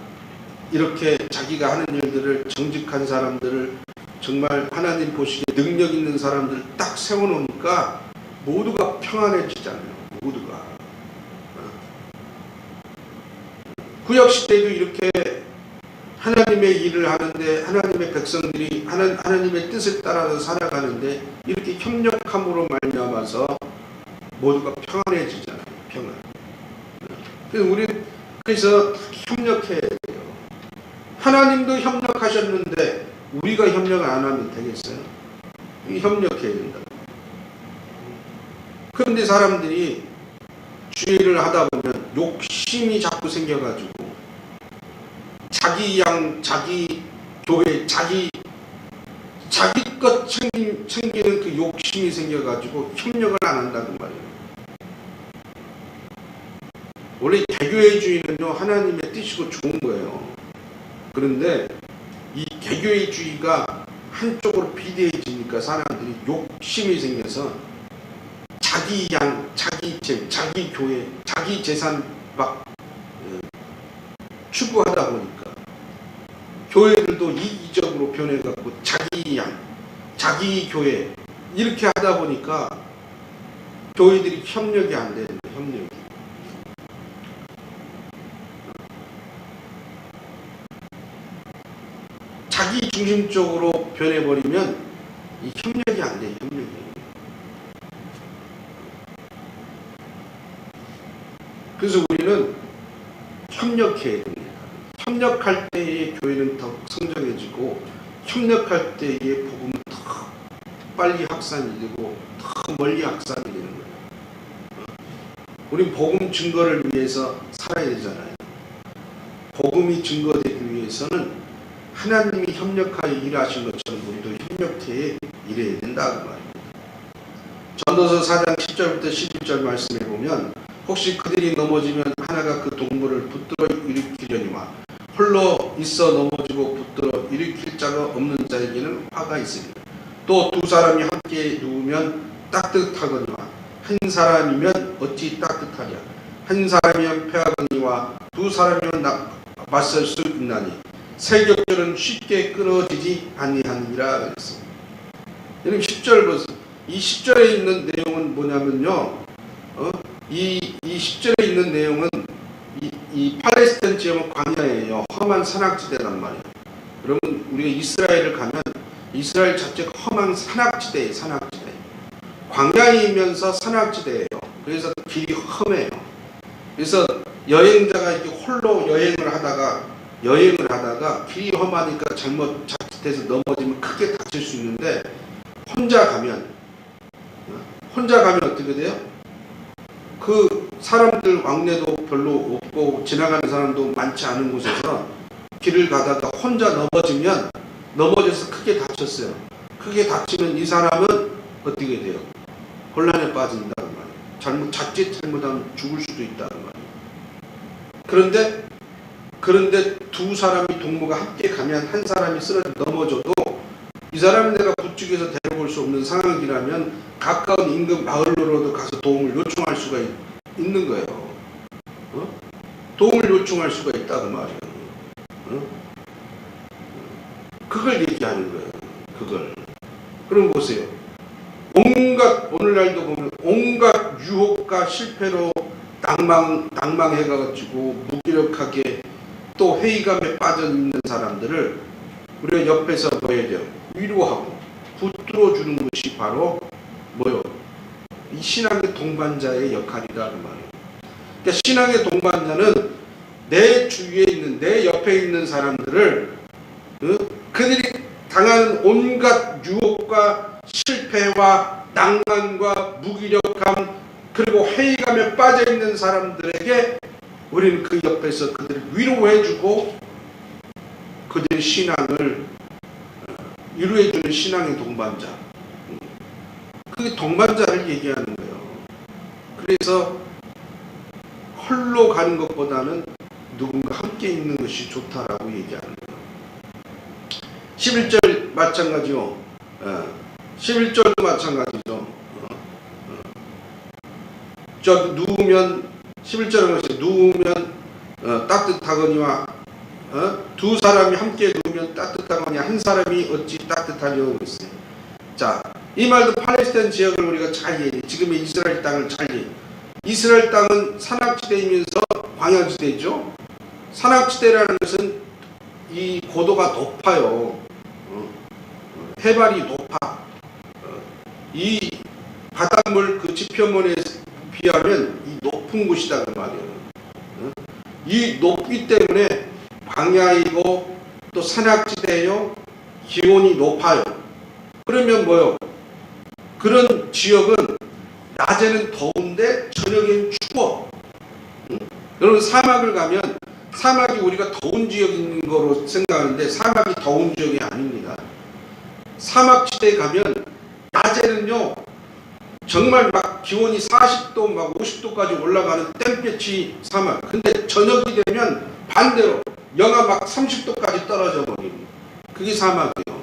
이렇게 자기가 하는 일들을 정직한 사람들을 정말 하나님 보시기에 능력 있는 사람들 딱 세워놓으니까 모두가 평안해지잖아요. 모두가. 구약시대도 이렇게 하나님의 일을 하는데 하나님의 백성들이 하나님의 뜻을 따라서 살아가는데 이렇게 협력함으로 말미암아서 모두가 평안해지잖아요. 평안. 그래서 협력해야 돼요. 하나님도 협력하셨는데 우리가 협력을 안 하면 되겠어요? 협력해야 된다. 그런데 사람들이 주의를 하다 보면 욕심이 자꾸 생겨가지고 자기 교회, 자기 것 챙기는 그 욕심이 생겨가지고 협력을 안 한다는 말이에요. 원래 개교회주의는요 하나님의 뜻이고 좋은 거예요. 그런데 이 개교회주의가 한쪽으로 비대해지니까 사람들이 욕심이 생겨서 자기 자기 교회, 자기 재산 막 추구하다 보니까 교회들도 이기적으로 변해갖고 자기 교회 이렇게 하다 보니까 교회들이 협력이 안 되는 거예요. 협력이. 자기 중심적으로 변해버리면 이 협력이 안 돼요. 협력이. 그래서 우리는 협력해야 됩니다. 협력할 때의 교회는 더 성장해지고 협력할 때의 복음은 더 빨리 확산이 되고 더 멀리 확산이 되는 거예요. 우린 복음 증거를 위해서 살아야 되잖아요. 복음이 증거되기 위해서는 하나님이 협력하여 일하신 것처럼 우리도 협력해 일해야 된다고 말입니다. 전도서 4장 10절부터 11절 말씀에 보면 혹시 그들이 넘어지면 하나가 그 동물을 붙들어 일으키려니와 홀로 있어 넘어지고 붙들어 일으킬 자가 없는 자에게는 화가 있으니 또 두 사람이 함께 누우면 따뜻하거니와 한 사람이면 어찌 따뜻하랴. 한 사람이면 패하거니와 두 사람이면 맞설 수 있나니 세 겹줄은 쉽게 끊어지지 아니하니라 그랬습니다. 여러분 10절 보세요. 이 10절에 있는 내용은 뭐냐면요. 이 10절에 있는 내용은 이 팔레스타인 지역은 광야예요. 험한 산악지대란 말이에요. 여러분 우리가 이스라엘을 가면 이스라엘 자체가 험한 산악지대예요. 산악지대. 광야이면서 산악지대예요. 그래서 길이 험해요. 그래서 여행자가 이렇게 홀로 여행을 하다가 길이 험하니까 자칫해서 넘어지면 크게 다칠 수 있는데 혼자 가면 어떻게 돼요? 그 사람들 왕래도 별로 없고 지나가는 사람도 많지 않은 곳에서 길을 가다가 혼자 넘어져서 크게 다쳤어요. 크게 다치면 이 사람은 어떻게 돼요? 곤란에 빠진다는 말이에요. 자칫 잘못하면 죽을 수도 있다는 말이에요. 그런데 두 사람이 동무가 함께 가면 한 사람이 쓰러져 넘어져도 이 사람을 내가 부축해서 데려올 수 없는 상황이라면 가까운 인근 마을로라도 가서 도움을 요청할 수가 있는 거예요. 도움을 요청할 수가 있다고 말이에요. 그걸 얘기하는 거예요. 그걸. 그럼 보세요. 오늘날도 보면 온갖 유혹과 실패로 낭망해가지고 무기력하게 또 회의감에 빠져 있는 사람들을 우리가 옆에서 뭐 해야 돼요? 위로하고 붙들어주는 것이 바로 뭐요? 이 신앙의 동반자의 역할이라는 말이에요. 그러니까 신앙의 동반자는 내 주위에 있는 내 옆에 있는 사람들을 그들이 당하는 온갖 유혹과 실패와 낭만과 무기력함 그리고 회의감에 빠져 있는 사람들에게 우리는 그 옆에서 그들을 위로해주고 그들의 신앙을 위로해주는 신앙의 동반자. 그 동반자를 얘기하는 거예요. 그래서 홀로 가는 것보다는 누군가 함께 있는 것이 좋다라고 얘기하는 거예요. 11절 마찬가지요. 11절도 마찬가지죠. 저 누우면 11절에 보세요. 누우면 따뜻하거니와 두 사람이 함께 누우면 따뜻하거니 한 사람이 어찌 따뜻하려고 했어요. 자, 이 말도 팔레스타인 지역을 우리가 잘 이해해. 지금의 이스라엘 땅을 잘 이해해. 이스라엘 땅은 산악지대이면서 광야지대죠. 산악지대라는 것은 이 고도가 높아요. 해발이 높아. 이 바닷물 그 지표면에 비하면 이 높은 곳이다 그 말이에요. 이 높기 때문에 광야이고 또 산악지대요. 기온이 높아요. 그러면 뭐요? 그런 지역은 낮에는 더운데 저녁에는 추워. 여러분 사막을 가면 사막이 우리가 더운 지역인 거로 생각하는데 사막이 더운 지역이 아닙니다. 사막지대에 가면 낮에는요 정말 막 기온이 40도 막 50도까지 올라가는 땡볕이 사막. 근데 저녁이 되면 반대로 영하 막 30도까지 떨어져 버립니다. 그게 사막이에요.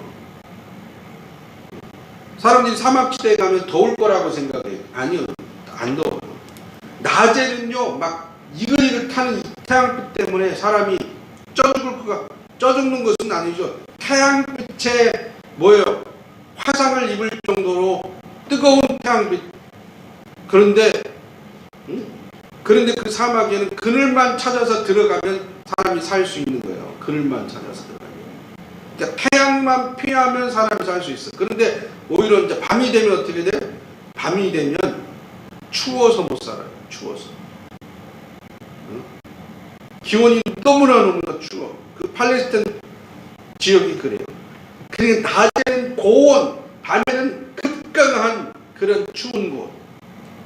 사람들이 사막지대에 가면 더울 거라고 생각해요. 아니요, 안 더워요. 낮에는요 막 이글이글 타는 이 태양빛 때문에 사람이 쪄 죽는 것은 아니죠. 태양빛에 뭐예요? 화상을 입을 정도로 뜨거운 태양빛. 그런데 그 사막에는 그늘만 찾아서 들어가면 사람이 살 수 있는 거예요. 그늘만 찾아서 들어가면. 그러니까 태양만 피하면 사람이 살 수 있어. 그런데 오히려 이제 밤이 되면 어떻게 돼? 밤이 되면 추워서 못 살아요. 추워서. 기온이 너무나 추워. 그 팔레스타인 지역이 그래요. 그러니까 낮에는 고온, 밤에는 급강한 그런 추운 곳.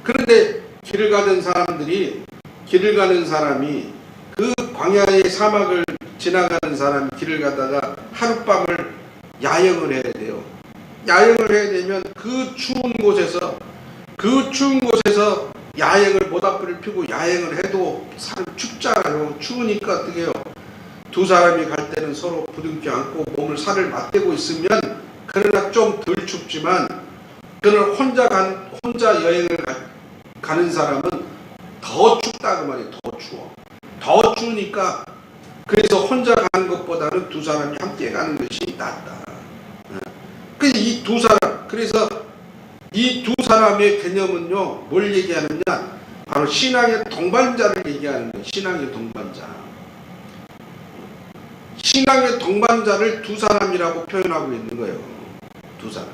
그런데 길을 가는 사람이 그 광야의 사막을 지나가는 사람이 길을 가다가 하룻밤을 야영을 해야 돼요. 야영을 해야 되면 그 추운 곳에서 야영을 모닥불을 피고 야영을 해도 사람 춥잖아요. 추우니까 어떻게 해요? 두 사람이 갈 때는 서로 부둥켜 안고 몸을 살을 맞대고 있으면 그러나 좀 덜 춥지만 그는 혼자 여행을 가는 사람은 더 춥다 그 말이에요. 더 추워. 더 추우니까 그래서 혼자 가는 것보다는 두 사람이 함께 가는 것이 낫다. 그래서 이 두 사람의 개념은요, 뭘 얘기하느냐? 바로 신앙의 동반자를 얘기하는 거예요. 신앙의 동반자. 신앙의 동반자를 두 사람이라고 표현하고 있는 거예요. 두 사람.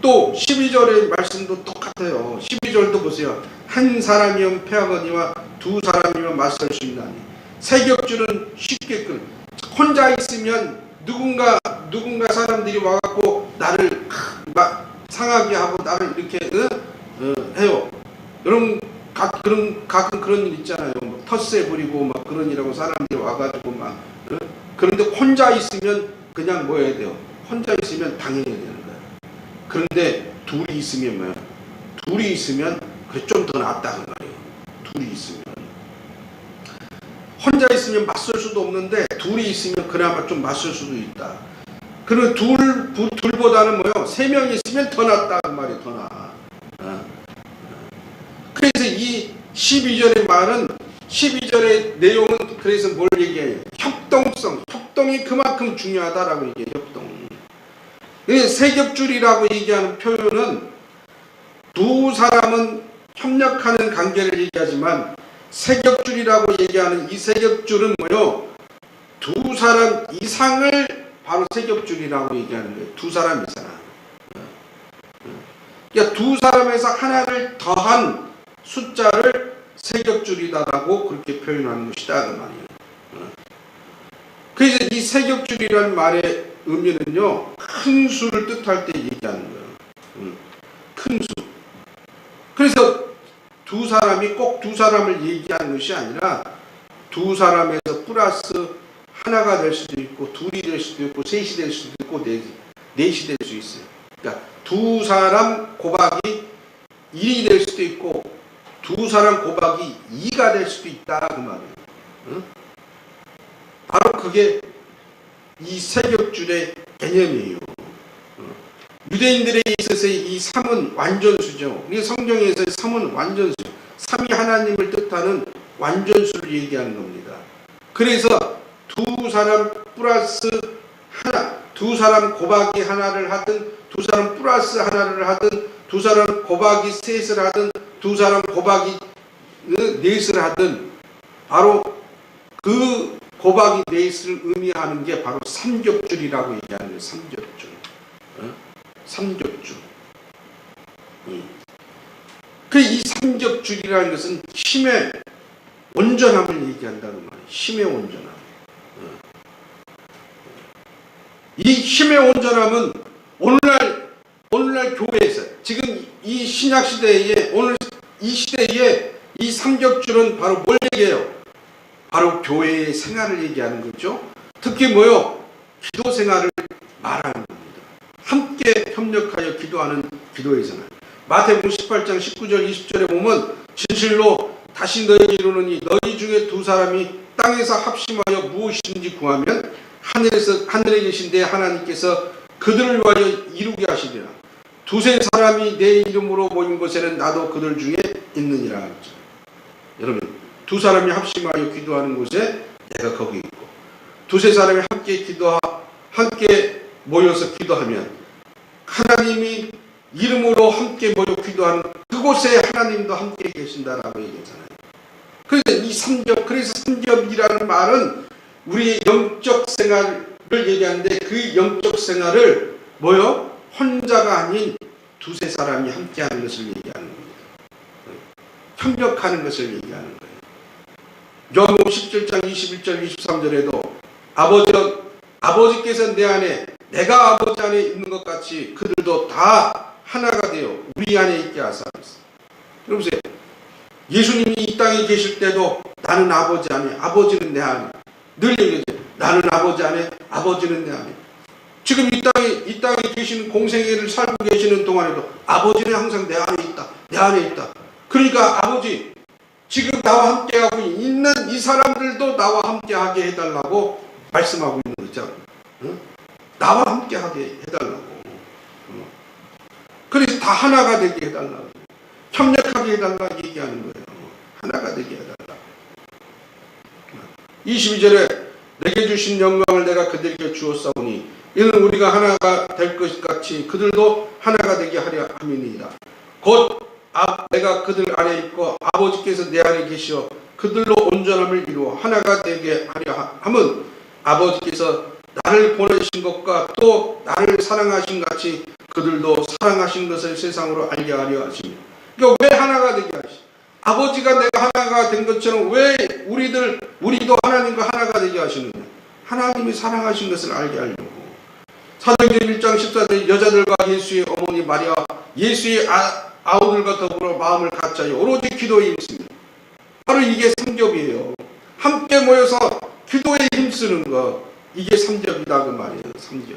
또 12절의 말씀도 똑같아요. 12절도 보세요. 한 사람이면 패하거니와 두 사람이면 맞설 수 있나니. 세 격줄은 쉽게 끊어. 혼자 있으면 누군가 사람들이 와갖고 나를 상하게 하고 나를 이렇게 해요. 여러분 가끔 그런 일 있잖아요. 뭐, 텃세 부리고 막 그런 일하고 사람들이 와가지고 막 그런데 혼자 있으면 그냥 뭐 해야 돼요? 혼자 있으면 당해야 되는 거예요. 그런데 둘이 있으면 뭐예요? 둘이 있으면 그래 좀 더 낫다 그 말이에요. 둘이 있으면 혼자 있으면 맞설 수도 없는데 둘이 있으면 그나마 좀 맞설 수도 있다. 그리고 둘보다는 뭐요? 세 명이 있으면 더 낫다 그 말이에요. 더 나아. 그래서 이 12절의 말은 12절의 내용은 그래서 뭘 얘기해요? 협동이 그만큼 중요하다라고 얘기해요. 협동. 세겹줄이라고 얘기하는 표현은 두 사람은 협력하는 관계를 얘기하지만 세겹줄이라고 얘기하는 이 세겹줄은 뭐요? 두 사람 이상을 바로 세겹줄이라고 얘기하는 거예요. 두 사람 이상. 그러니까 두 사람에서 하나를 더한 숫자를 세겹줄이다라고 그렇게 표현하는 것이다 그 말이에요. 그래서 이 세겹줄이라는 말의 의미는요, 큰 수를 뜻할 때 얘기하는 거예요. 큰 수. 그래서 두 사람이 꼭 두 사람을 얘기하는 것이 아니라 두 사람에서 플러스 하나가 될 수도 있고 둘이 될 수도 있고 셋이 될 수도 있고 넷이 될 수 있어요. 그러니까 두 사람 곱하기 1이 될 수도 있고 두 사람 고박이 이가 될 수도 있다 그 말이에요. 응? 바로 그게 이 세격줄의 개념이에요. 유대인들에 있어서의 이 삼은 완전수죠. 우리 성경에서의 삼은 완전수, 삼위 하나님을 뜻하는 완전수를 얘기하는 겁니다. 그래서 두 사람 플러스 하나, 두 사람 곱하기 하나를 하든, 두 사람 플러스 하나를 하든, 두 사람 곱하기 셋을 하든, 두 사람 곱하기 넷을 하든, 바로 그 곱하기 넷을 의미하는 게 바로 삼겹줄이라고 얘기하는 거예요. 삼겹줄. 삼겹줄. 이 삼겹줄이라는 것은 힘의 온전함을 얘기한다는 말이에요. 힘의 온전함. 이 힘의 온전함은 오늘날 교회에서 지금 이 신약 시대에 오늘 이 시대에 이 삼겹줄은 바로 뭘 얘기해요? 바로 교회의 생활을 얘기하는 거죠. 특히 뭐요? 기도 생활을 말하는 겁니다. 함께 협력하여 기도하는 기도의 생활. 마태복음 18장 19절 20절에 보면 진실로 다시 너희에게 이르노니 너희 중에 두 사람이 땅에서 합심하여 무엇이든지 구하면 하늘에 계신 내 하나님께서 그들을 위하여 이루게 하시리라. 두세 사람이 내 이름으로 모인 곳에는 나도 그들 중에 있느니라 했죠. 여러분, 두 사람이 합심하여 기도하는 곳에 내가 거기 있고, 두세 사람이 함께 모여서 기도하면 하나님이 이름으로 함께 모여 기도하는 그곳에 하나님도 함께 계신다라고 얘기했잖아요. 그래서 삼겹이라는 말은 우리의 영적 생활을 얘기하는데 그 영적 생활을 뭐요? 혼자가 아닌 두세 사람이 함께하는 것을 얘기하는 겁니다. 협력하는 것을 얘기하는 거예요. 요한복음 17장 21절 23절에도 아버지께서 내 안에 내가 아버지 안에 있는 것 같이 그들도 다 하나가 되어 우리 안에 있게 하사. 여러분들, 예수님이 이 땅에 계실 때도 나는 아버지 안에, 아버지는 내 안에. 늘 얘기하죠. 나는 아버지 안에, 아버지는 내 안에. 지금 이 땅에 계시는 공생애를 살고 계시는 동안에도 아버지는 항상 내 안에 있다. 내 안에 있다. 그러니까 아버지, 지금 나와 함께하고 있는 이 사람들도 나와 함께하게 해달라고 말씀하고 있는 거죠. 응? 나와 함께하게 해달라고. 그래서 다 하나가 되게 해달라고. 협력하게 해달라고 얘기하는 거예요. 하나가 되게 해달라고. 22절에 내게 주신 영광을 내가 그들에게 주었사오니 이는 우리가 하나가 될 것 같이 그들도 하나가 되게 하려 함이니이다. 곧 내가 그들 안에 있고 아버지께서 내 안에 계시어 그들로 온전함을 이루어 하나가 되게 하려 함은 아버지께서 나를 보내신 것과 또 나를 사랑하신 같이 그들도 사랑하신 것을 세상으로 알게 하려 하시며. 그러니까 왜 하나가 되게 하시? 아버지가 내가 하나가 된 것처럼 왜 우리도 하나님과 하나가 되게 하시느냐? 하나님이 사랑하신 것을 알게 하려고. 사도행전 1장 14절 여자들과 예수의 어머니 마리아 예수의 아우들과 더불어 마음을 같이하여 오로지 기도에 힘씁니다. 바로 이게 삼겹이에요. 함께 모여서 기도에 힘쓰는 것, 이게 삼겹이다 그 말이에요. 삼겹.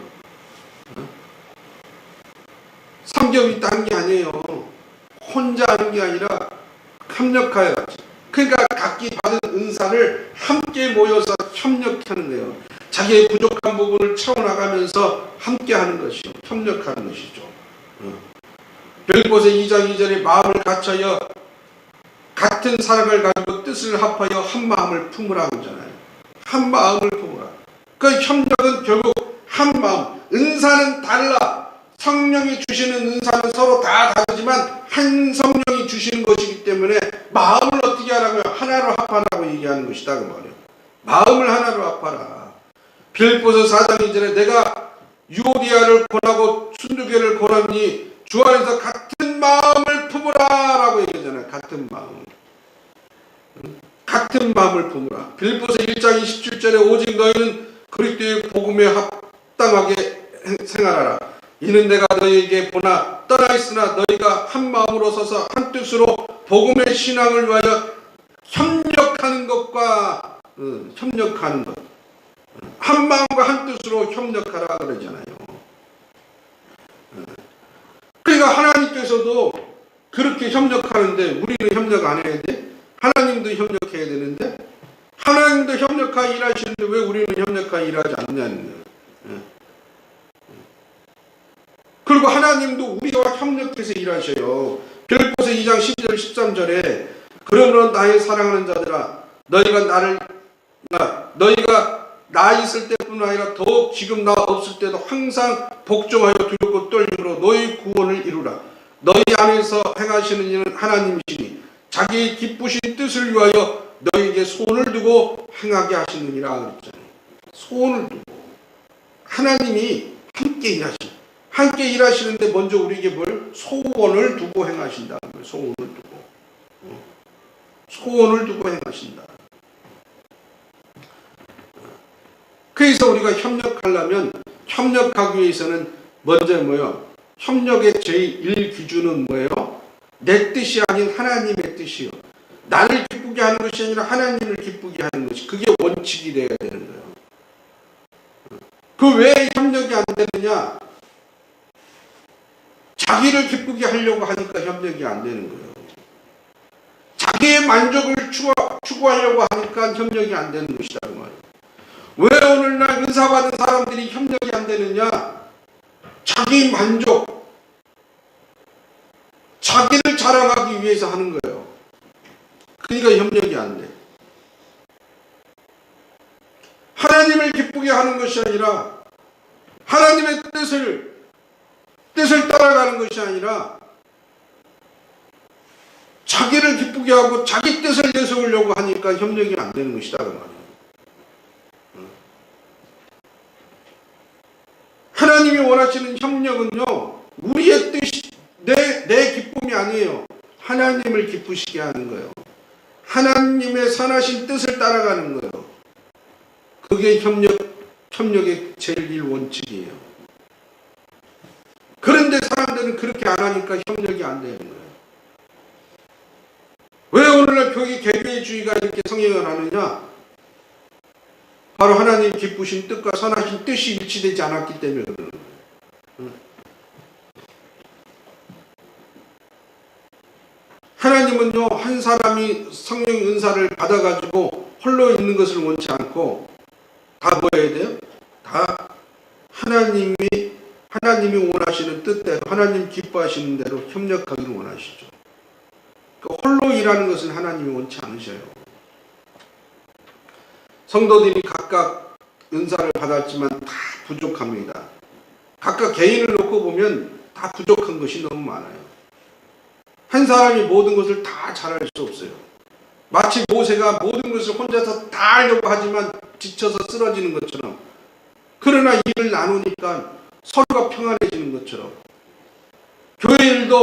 삼겹이 딴 게 아니에요. 혼자 하는 게 아니라 협력하여. 그러니까 각기 받은 은사를 함께 모여서 협력하는 거예요. 자기의 부족한 부분을 채워나가면서 함께하는 것이요. 협력하는 것이죠. 빌립보서 2장 2절에 마음을 같이하여 같은 사랑을 가지고 뜻을 합하여 한 마음을 품으라 하잖아요. 한 마음을 품으라. 그 협력은 결국 한 마음. 은사는 달라. 성령이 주시는 은사는 서로 다 다르지만 한 성령이 주시는 것이기 때문에 마음을 어떻게 하라고요? 하나로 합하라고 얘기하는 것이다 그 말이에요. 마음을 하나로 합하라. 빌립보서 4장 2절에 내가 유오디아를 권하고 순두개를 권하니 주 안에서 같은 마음을 품으라 라고 얘기하잖아요. 같은 마음. 같은 마음을 품으라. 빌립보서 1장 27절에 오직 너희는 그리스도의 복음에 합당하게 생활하라. 이는 내가 너희에게 보나 떠나 있으나 너희가 한 마음으로 서서 한 뜻으로 복음의 신앙을 위하여 협력하는 것과 협력하는 것. 한 마음과 한 뜻으로 협력하라 그러잖아요. 그러니까 하나님께서도 그렇게 협력하는데 우리는 협력 안 해야 돼? 하나님도 협력해야 되는데 하나님도 협력하여 일하시는데 왜 우리는 협력하여 일하지 않냐는 거예요. 그리고 하나님도 우리와 협력해서 일하셔요. 빌립보서 2장 12절 13절에 그러므로 나의 사랑하는 자들아 너희가 나 있을 때뿐 아니라 더욱 지금 나 없을 때도 항상 복종하여 두렵고 떨림으로 너희 구원을 이루라. 너희 안에서 행하시는 이는 하나님이시니 자기의 기쁘신 뜻을 위하여 너희에게 소원을 두고 행하게 하시느니라 그랬잖아요. 소원을 두고 하나님이 함께 일하시는데 먼저 우리에게 뭘? 소원을 두고 행하신다. 소원을 두고 행하신다. 그래서 우리가 협력하려면 협력하기 위해서는 먼저 뭐예요? 협력의 제1기준은 뭐예요? 내 뜻이 아닌 하나님의 뜻이요. 나를 기쁘게 하는 것이 아니라 하나님을 기쁘게 하는 것이 그게 원칙이 되어야 되는 거예요. 그 왜 협력이 안 되느냐? 자기를 기쁘게 하려고 하니까 협력이 안 되는 거예요. 자기의 만족을 추구하려고 하니까 협력이 안 되는 것이다 그 말이에요. 왜 오늘날 은사받은 사람들이 협력이 안 되느냐? 자기 만족, 자기를 자랑하기 위해서 하는 거예요. 그러니까 협력이 안 돼. 하나님을 기쁘게 하는 것이 아니라 하나님의 뜻을 따라가는 것이 아니라 자기를 기쁘게 하고 자기 뜻을 내세우려고 하니까 협력이 안 되는 것이다 그 말이에요. 하나님이 원하시는 협력은요, 우리의 뜻이 내 기쁨이 아니에요. 하나님을 기쁘시게 하는 거예요. 하나님의 선하신 뜻을 따라가는 거예요. 그게 협력의 제일 원칙이에요. 그런데 사람들은 그렇게 안 하니까 협력이 안 되는 거예요. 왜 오늘날 개개주의가 이렇게 성행을 하느냐? 바로 하나님 기쁘신 뜻과 선하신 뜻이 일치되지 않았기 때문에 그러는 거예요. 하나님은요, 한 사람이 성령 은사를 받아가지고 홀로 있는 것을 원치 않고 다 뭐 해야 돼요? 다 하나님이 원하시는 뜻대로 하나님 기뻐하시는 대로 협력하기를 원하시죠. 홀로 일하는 것은 하나님이 원치 않으셔요. 성도들이 각각 은사를 받았지만 다 부족합니다. 각각 개인을 놓고 보면 다 부족한 것이 너무 많아요. 한 사람이 모든 것을 다 잘할 수 없어요. 마치 모세가 모든 것을 혼자서 다 하려고 하지만 지쳐서 쓰러지는 것처럼, 그러나 일을 나누니까 서로가 평안해지는 것처럼, 교회 일도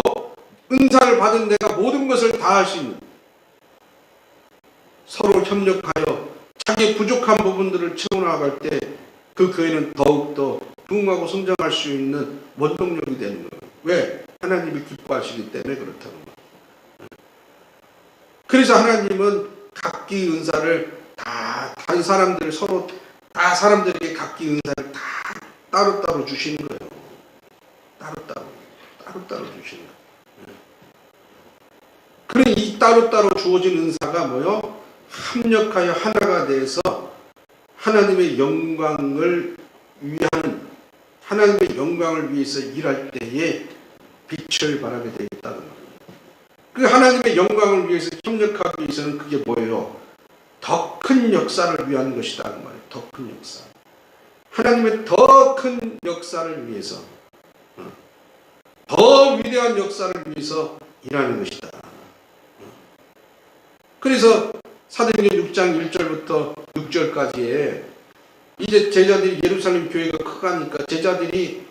은사를 받은 내가 모든 것을 다 할 수 있는, 서로 협력하여 자기 부족한 부분들을 채워나갈 때 그 교회는 더욱더 부흥하고 성장할 수 있는 원동력이 되는 거예요. 왜? 하나님이 기뻐하시기 때문에 그렇다는 거예요. 그래서 하나님은 각기 은사를 다른 사람들 서로 다 사람들에게 각기 은사를 다 따로따로 주시는 거예요. 따로따로 주시는 거예요. 그래 이 따로따로 주어진 은사가 뭐요? 합력하여 하나가 돼서 하나님의 영광을 위해서 일할 때에 빛을 발하게 되어 있다는 거예요. 그 하나님의 영광을 위해서 협력하기 위해서는 그게 뭐예요? 더 큰 역사를 위한 것이다 그 말이에요. 더 큰 역사. 하나님의 더 큰 역사를 위해서, 더 위대한 역사를 위해서 일하는 것이다. 그래서 사도행전 6장 1절부터 6절까지에 이제 제자들이 예루살렘 교회가 크가니까 제자들이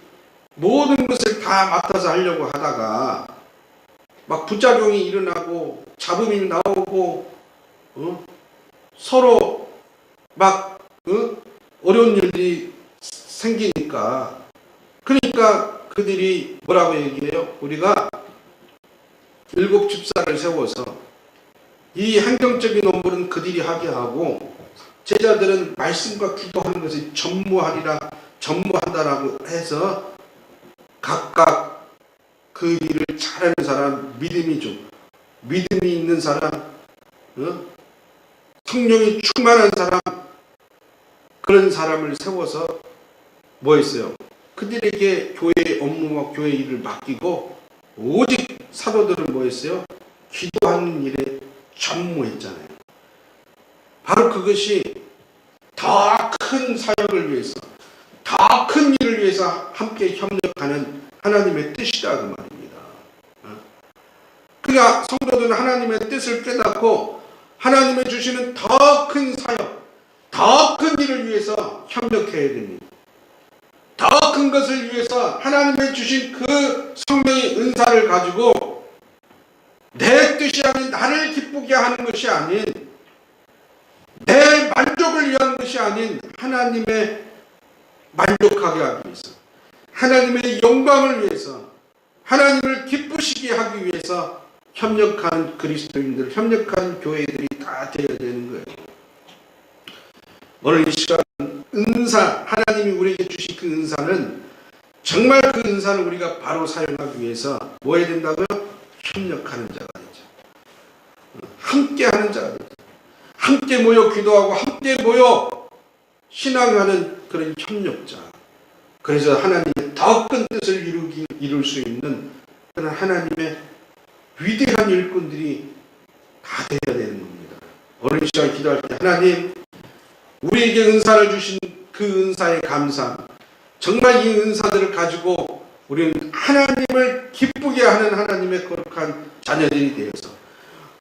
모든 것을 다 맡아서 하려고 하다가 막 부작용이 일어나고 잡음이 나오고 서로 막 어려운 일들이 생기니까, 그러니까 그들이 뭐라고 얘기해요? 우리가 7 집사를 세워서 이 행정적인 업무는 그들이 하게 하고 제자들은 말씀과 기도하는 것을 전무한다라고 해서 각각 그 일을 잘하는 사람, 믿음이 있는 사람, 성령이 충만한 사람, 그런 사람을 세워서 뭐 했어요? 그들에게 교회의 업무와 교회 일을 맡기고 오직 사도들은 뭐 했어요? 기도하는 일에 전무했잖아요. 바로 그것이 더 큰 사역을 위해서, 더 큰 일을 위해서 함께 협력하는 하나님의 뜻이다 그 말입니다. 그러니까 성도들은 하나님의 뜻을 깨닫고 하나님의 주시는 더 큰 사역, 더 큰 일을 위해서 협력해야 됩니다. 더 큰 것을 위해서 하나님의 주신 그 성령의 은사를 가지고 내 뜻이 아닌 나를 기쁘게 하는 것이 아닌, 내 만족을 위한 것이 아닌 하나님의 만족하게 하기 위해서, 하나님의 영광을 위해서, 하나님을 기쁘시게 하기 위해서 협력하는 그리스도인들, 협력하는 교회들이 다 되어야 되는 거예요. 오늘 이 시간 은사, 하나님이 우리에게 주신 그 은사는 정말 그 은사를 우리가 바로 사용하기 위해서 뭐 해야 된다고요? 협력하는 자가 되죠. 함께하는 자가 되죠. 함께 모여 기도하고 함께 모여 신앙하는 그런 협력자. 그래서 하나님의 더 큰 뜻을 이룰 수 있는 그런 하나님의 위대한 일꾼들이 다 되어야 되는 겁니다. 오늘 이 시간 기도할 때 하나님, 우리에게 은사를 주신 그 은사에 감사함, 정말 이 은사들을 가지고 우리는 하나님을 기쁘게 하는 하나님의 거룩한 자녀들이 되어서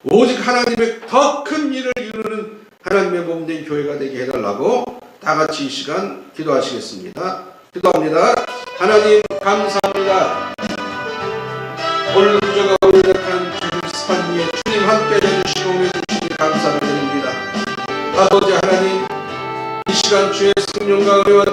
오직 하나님의 더 큰 일을 이루는 하나님의 몸된 교회가 되게 해달라고 다 같이 이 시간 기도하시겠습니다. 기도합니다. 하나님 감사합니다. 오늘 부족하고 연약한 주님 위에 주님 함께 해주시고 해주시니 감사를 드립니다. 아버지 하나님, 이 시간 주의 성령과 은혜와